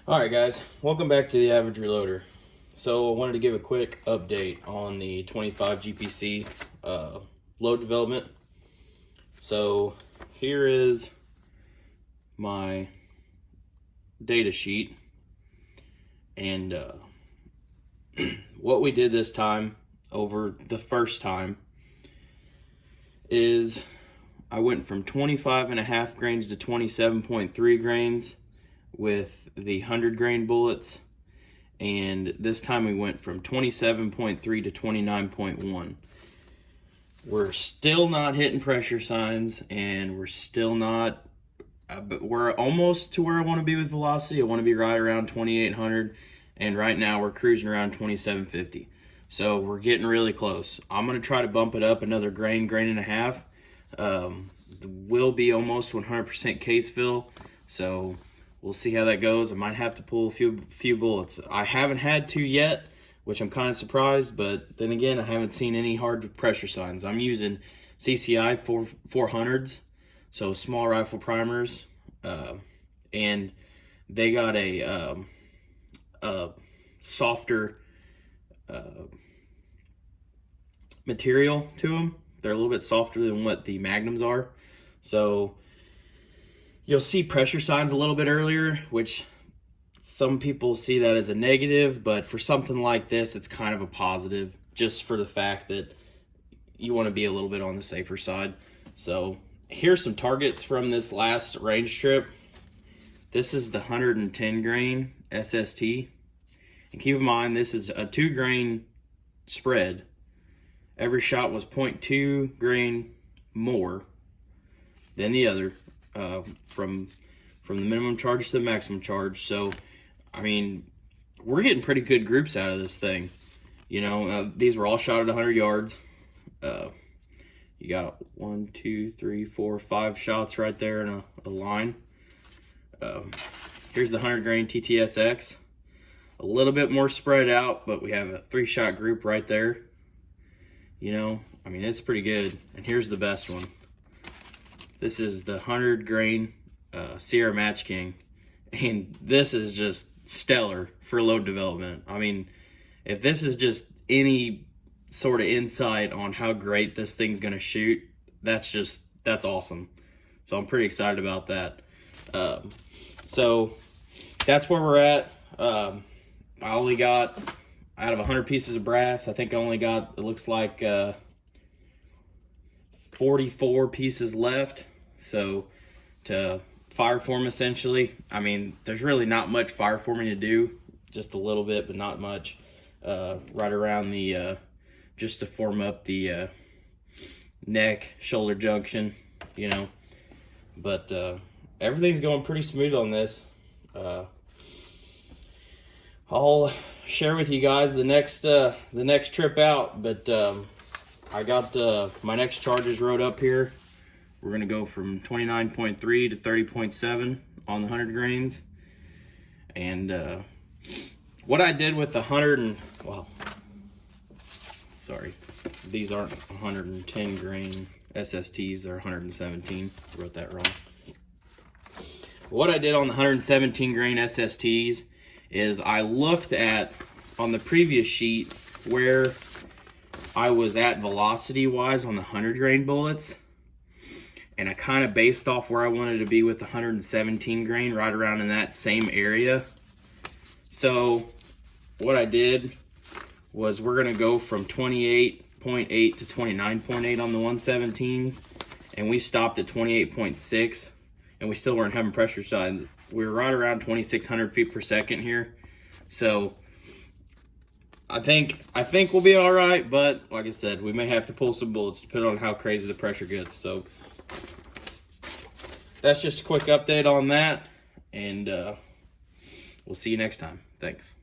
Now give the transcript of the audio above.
Alright guys, welcome back to the Average Reloader. So I wanted to give a quick update on the 25 GPC load development. So here is my data sheet, and what we did this time over the first time is I went from 25.5 grains to 27.3 grains with the 100 grain bullets, and this time we went from 27.3 to 29.1. We're still not hitting pressure signs, and we're still not, but we're almost to where I want to be with velocity. I want to be right around 2800, and right now we're cruising around 2750. So we're getting really close. I'm going to try to bump it up another grain and a half. Will be almost 100% case fill, so we'll see how that goes. I might have to pull a few bullets. I haven't had to yet, which I'm kind of surprised, but then again, I haven't seen any hard pressure signs. I'm using CCI 400s, so small rifle primers, and they got a softer material to them. They're a little bit softer than what the Magnums are. So you'll see pressure signs a little bit earlier, which some people see that as a negative, but for something like this, it's kind of a positive, just for the fact that you want to be a little bit on the safer side. So here's some targets from this last range trip. This is the 110 grain SST. And keep in mind, this is a 2 grain spread. Every shot was 0.2 grain more than the other, from the minimum charge to the maximum charge. So, I mean, we're getting pretty good groups out of this thing. You know, these were all shot at 100 yards. You got 1, 2, 3, 4, 5 shots right there in a line. Here's the 100 grain TTSX. A little bit more spread out, but we have a 3-shot group right there. You know, I mean, it's pretty good. And here's the best one. This is the 100 grain Sierra Match King. And this is just stellar for load development. I mean, if this is just any sort of insight on how great this thing's going to shoot, that's awesome. So I'm pretty excited about that. So that's where we're at. I only got, out of 100 pieces of brass, I think I only got, it looks like 44 pieces left. So to fire form, essentially, I mean, there's really not much fire forming to do, just a little bit, but not much. Right around the, just to form up the neck, shoulder junction, you know. But everything's going pretty smooth on this. I'll share with you guys the next trip out, but I got my next charges wrote up here. We're gonna go from 29.3 to 30.7 on the 100 grains, and what I did with the 100 and, well, sorry, these aren't 110 grain SSTs, they're 117. Wrote that wrong. What I did on the 117 grain SSTs is I looked at, on the previous sheet, where I was at velocity wise on the 100 grain bullets, and I kind of based off where I wanted to be with the 117 grain, right around in that same area. So what I did was, we're gonna go from 28.8 to 29.8 on the 117s, and we stopped at 28.6, and we still weren't having pressure signs. We were right around 2,600 feet per second here. So I think we'll be all right, but like I said, we may have to pull some bullets depending on how crazy the pressure gets. So that's just a quick update on that, and we'll see you next time. Thanks.